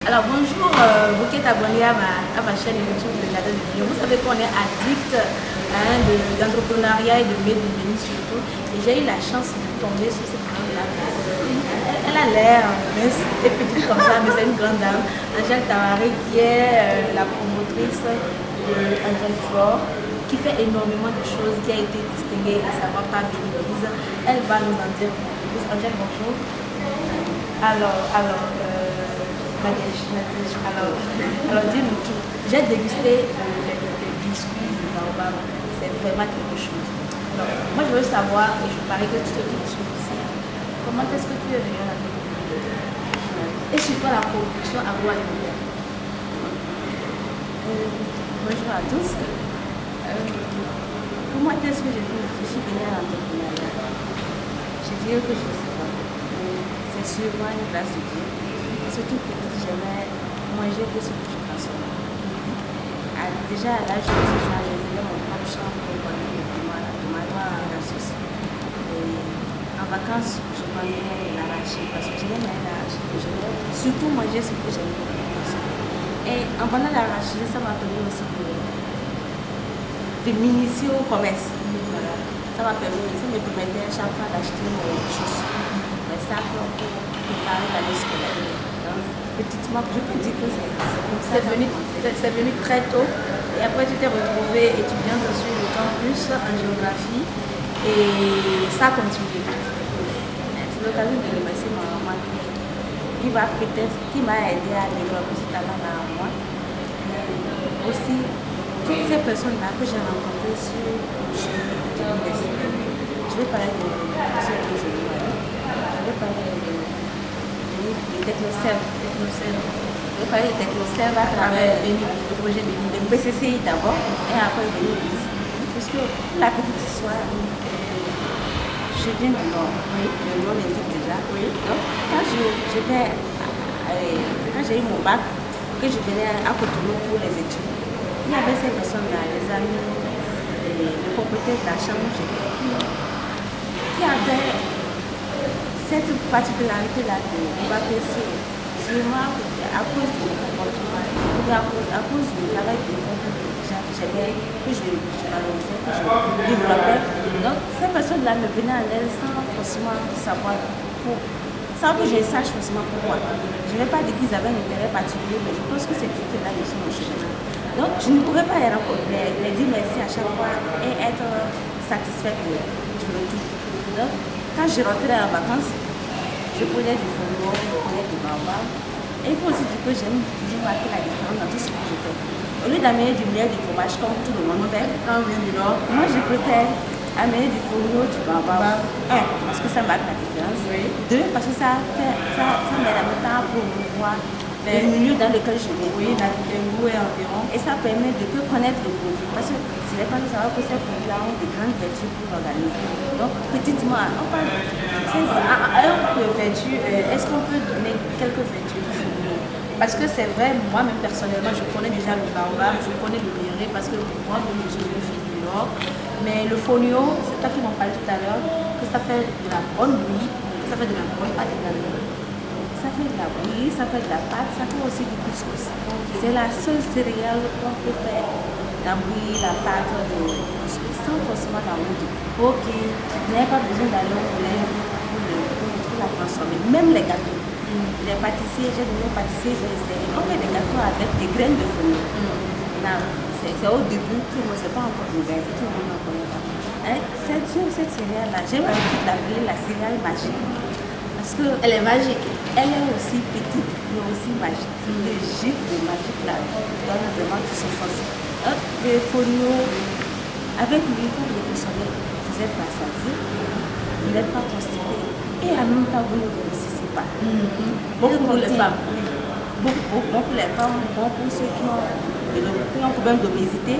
Alors bonjour, vous qui êtes abonné à ma chaîne YouTube de Jadès Vision. Vous savez qu'on est addict d'entrepreneuriat et de made in Benin surtout. Et j'ai eu la chance de tomber sur cette dame-là. Elle a l'air mince et petite comme ça, mais c'est une grande dame. Angèle Tawaré, qui est la promotrice de Angèle Flore, qui fait énormément de choses, qui a été distinguée et ça va pas venir. Elle va nous en dire plus. Angèle, bonjour. Alors dis-nous tout. J'ai dégusté les biscuits du baobab. C'est vraiment quelque chose. Alors, moi, je veux savoir, et je parie que tu te dis ici, comment est-ce que tu es venu à la et surtout la production agroalimentaire. Bonjour à tous. Comment est-ce que je suis venue à l'entrepreneuriat? Je dirais que je ne sais pas. C'est sûrement une grâce de Dieu. Surtout que j'aimais manger que ce que je consomme. Déjà à l'âge de 16 ans, j'ai fait mon propre champ pour produire des tomates à la sauce. Et en vacances, je prenais l'arachide parce que j'aimais l'arachide. Surtout manger ce que j'aimais. Et en prenant l'arachide, ça m'a permis aussi de m'initier au commerce. Voilà. Ça me permettait à chaque fois d'acheter mes chaussures, mes sacs pour préparer l'année scolaire. Petitement, je peux dire que c'est venu très tôt et après tu t'es retrouvée étudiante sur le campus en géographie et ça a continué. C'est l'occasion de remercier ma maman qui m'a aidé à développer ce talent-là en moi. Mais aussi, toutes ces personnes-là que j'ai rencontrées sur le chemin de l'université. Je vais parler de ceux que je vais parler de technoserve. Je vais parler de technoserve à travers le projet de BCCI d'abord et après de l'Église. Parce que la petite histoire, je viens du Nord, oui. Le nom l'indique déjà. Oui. Donc, quand j'ai eu mon bac, que je venais à Cotonou pour les études, il y avait ces personnes-là, les amis, les propriétaires de la chambre où j'étais, qui avaient cette particularité-là de BAPC. Sûrement à cause du comportement, à cause du travail que j'avais, que je valorisais, que je développais. Donc, ces personnes-là me venaient en aide sans forcément savoir sans que je sache forcément pourquoi. Je ne vais pas dire qu'ils avaient un intérêt particulier, mais je pense que c'est plutôt là sur mon chemin. Donc, je ne pourrais pas les dire merci à chaque fois et être satisfaite de tout. Donc, quand je rentrais en vacances, je prenais du fondement, je prenais du baobab. Et il faut aussi dire que j'aime toujours marquer la différence dans tout ce que je fais. Au lieu d'amener du miel, du fromage comme tout le monde fait, quand on vient du Nord, moi je préfère amener du fondement, du baobab. Un, parce que ça marque la différence. Oui. Deux, parce que ça m'aide à me temps pour voir le milieu dans lequel je vais. Oui, le goût et environ. Et ça permet de connaître le produit. Parce que c'est les gens qui savent que ces produits-là ont de grandes vertus pour l'organisme. Donc, petitement, on parle de vertus. Est-ce qu'on peut donner quelques vertus du fondement? Parce que c'est vrai, moi-même personnellement, je connais déjà le baobab, je connais le myré, parce que moi-même, je suis une fille du Nord. Mais le fonio, c'est toi qui m'en parlais tout à l'heure, que ça fait de la bonne bouillie, que ça fait de la bonne pâte également. Ça fait de la bouillie, ça fait de la pâte, ça fait aussi du couscous. C'est la seule céréale qu'on peut faire la bouillie, la pâte de couscous sans forcément la moudre. Ok, vous n'avez pas besoin d'aller au moulin pour la transformer. Même les gâteaux. Les pâtissiers, j'ai donné aux pâtissiers, j'ai essayé. On fait des gâteaux avec des graines de fonio. C'est au début, tout le monde ne sait pas encore ouvert, tout le monde n'en connaît pas. Cette céréale-là, j'ai l'habitude d'appeler la céréale magique. Parce qu'elle est magique. Elle est aussi petite, mais aussi magique. Le gîte de magique là donne vraiment tout son sens. Le fonio, avec lui, quand vous le consommez, vous êtes rassasié, vous n'êtes pas constipé. Et en même temps, vous ne grossissez pas. Beaucoup pour les femmes. Beaucoup pour les femmes, beaucoup pour ceux qui ont un problème d'obésité,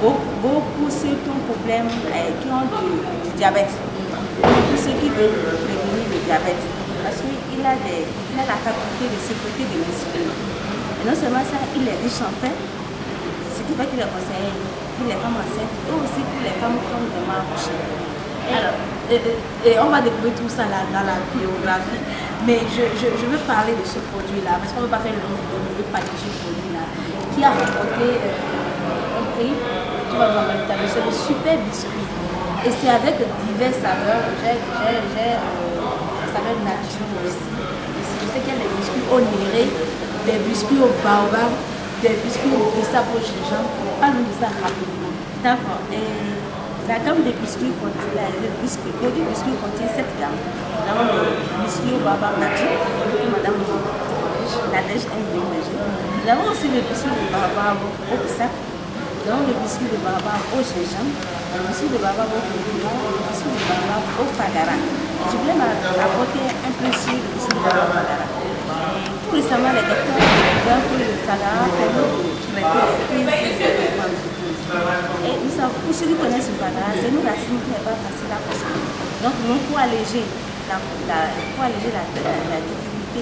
beaucoup ceux qui ont problème, qui ont du diabète, beaucoup ceux qui veulent prévenir le diabète. Parce qu'il a la faculté de sécréter de l'insuline. Et non seulement ça, il est riche en fer, ce qui fait qu'il est conseillé pour les femmes enceintes et aussi pour les femmes qui ont vraiment accouché. Alors, et on va découvrir tout ça là, dans la biographie. Mais je veux parler de ce produit-là, parce qu'on ne veut pas faire une longue vidéo, mais je veux parler de ce produit-là, qui a remporté un prix, tu vas voir c'est le super biscuit. Et c'est avec diverses saveurs. J'ai saveur nature aussi. Je sais qu'il y a des biscuits au néré, des biscuits au baobab, des biscuits au bissap au gingembre. Parle-nous de ça rapidement. D'accord. La gamme de biscuits contient, le produit biscuit contient 7 gammes. Nous avons le biscuit au baobab nature, que madame Nadège aime bien manger. Nous avons aussi le biscuit au baobab au bissap. Nous avons le biscuit de baobab au gingembre, le biscuit de baobab au curcuma, le biscuit de baobab au fagara. Je voulais apporter un peu sur le biscuit de baobab au fagara. Tout récemment, les docteurs ont découvert que le fagara permet de traiter les crises de ventre. Et nous savons, pour ceux qui connaissent le fagara, c'est une racine qui n'est pas facile à consommer. Donc, pour alléger la difficulté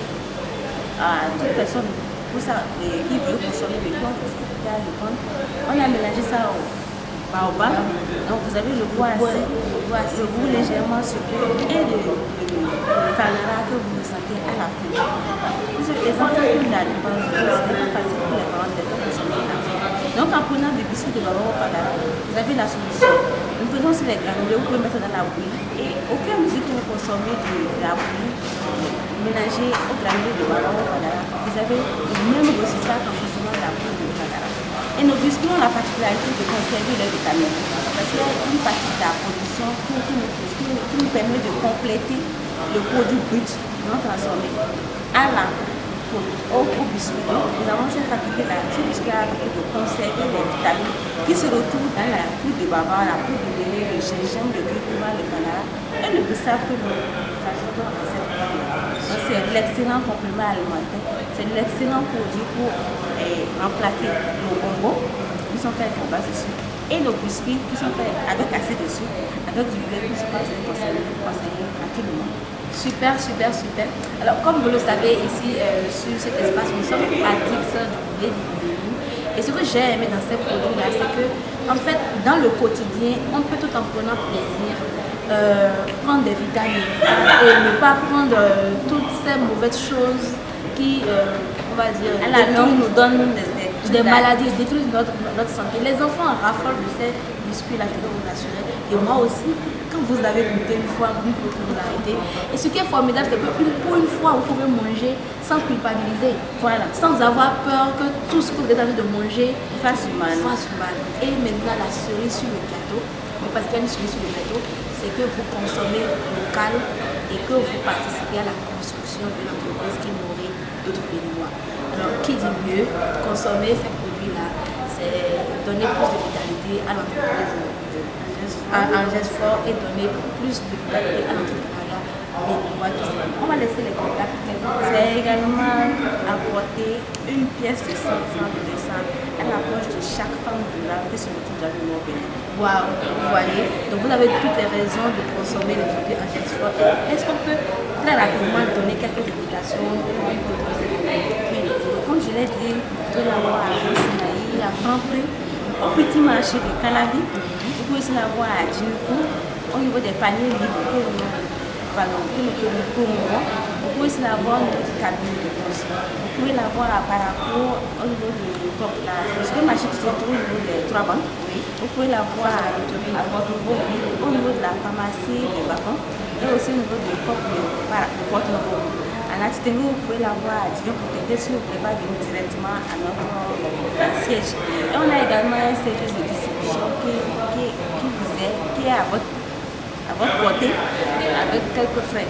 à toute personne qui veut consommer le corps, on a mélangé ça au baobab. Donc vous avez le bois assez goût légèrement sucré et le fagara que vous ressentez à la fin. Les enfants qui ont la dépense, ce n'est pas facile pour les parents de consommer la fin. Donc en prenant des biscuits de baobab au fagara, vous avez la solution. Nous faisons aussi les granulés, vous pouvez mettre dans la bouillie. Et au fur et à mesure que vous consommez de la bouillie, mélangez au granulé de baobab au fagara, vous avez le même résultat qu'en consommant la bouillie de fagara. Et nos biscuits ont la particularité de conserver leurs vitamines. Parce qu'il y a une partie de la production qui nous permet de compléter le produit brut non transformé au biscuit. Nous avons cette faculté-là, ce biscuit-là, de conserver les vitamines qui se retrouvent dans la poudre de baba, la poudre de lait, le gingembre, le curcuma, le fagara et le bissap que nous ajoutons à cette poudre. Donc c'est l'excellent complément alimentaire, c'est l'excellent produit pour remplacer nos bonbons qui sont faits avec base de sucre et nos biscuits qui sont faits avec assez de sucre, avec du beurre qui sont conseillés à tout le monde. Super, super, super. Alors, comme vous le savez, ici, sur cet espace, nous sommes addicts du lait d'Ibéline. Et ce que j'ai aimé dans ces produits-là, c'est que, en fait, dans le quotidien, on peut tout en prenant plaisir, prendre des vitamines et ne pas prendre toutes ces mauvaises choses qui, on va dire, à la longue nous donnent des maladies, détruisent notre santé. Les enfants raffolent de ces biscuits-là, je peux vous assurer. Et moi aussi, quand vous avez goûté une fois, vous ne pouvez plus vous arrêter. Et ce qui est formidable, c'est que pour une fois, vous pouvez manger sans culpabiliser. Voilà, sans avoir peur que tout ce que vous êtes en train de manger fasse mal. Et maintenant, la cerise sur le gâteau, parce qu'il y a une cerise sur le gâteau, c'est que vous consommez local et que vous participez à la construction d'une entreprise qui nourrit d'autres Béninois. Alors, qui dit mieux, consommer ces produits-là, c'est donner plus de vitalité à l'entreprise Angers Fort et donner plus de vitalité à l'entrepreneuriat béninois. On va laisser les contacts. C'est également apporter une pièce de 100 francs de descente à la poche de chaque femme rurale qui se retrouve dans le Nord Bénin. Waouh, vous voyez, donc vous avez toutes les raisons de consommer les produits Angers Fort. Est-ce qu'on peut très rapidement donner quelques indications pour une produit? Comme je l'ai dit, de l'avoir à Sinaï, à Franprix, au petit marché de Calabi. Vous pouvez aussi l'avoir à Djinkou, au niveau des paniers libres que nous promouvons. Vous pouvez aussi l'avoir au niveau du cabinet de poste. Vous pouvez l'avoir à Paracourt, au niveau du supermarché qui se trouve au niveau des 3 banques. Vous pouvez l'avoir à Bordeaux, au niveau de la pharmacie de Bacon et aussi au niveau du Porte-Novo. À Natitengu, vous pouvez l'avoir à Dijon Protégé si vous ne pouvez pas venir directement à notre siège. Et on a également un service de distribution qui est à votre portée avec quelques frais.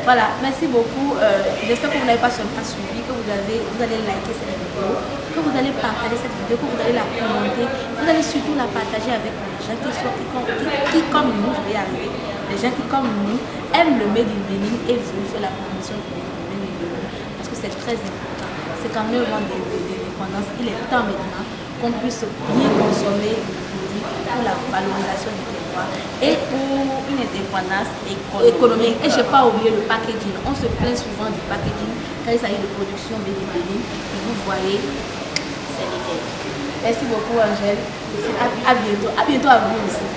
Voilà, merci beaucoup. J'espère que vous n'avez pas seulement suivi, que vous allez liker cette vidéo, que vous allez partager cette vidéo, que vous allez la commenter. Vous allez surtout la partager avec les gens qui comme nous, je vais y arriver, les gens qui comme nous aiment le Made in Bénin et veulent faire la promotion du Made in Bénin. Parce que c'est très important. C'est qu'en 9 ans d'indépendance, il est temps maintenant qu'on puisse bien consommer le produit pour la valorisation du territoire et pour une indépendance économique. Et je n'ai pas oublié le packaging. On se plaint souvent du packaging quand il s'agit de production Made in Bénin. Et vous voyez, c'est nickel. Merci beaucoup Angèle. À bientôt. À bientôt à vous aussi.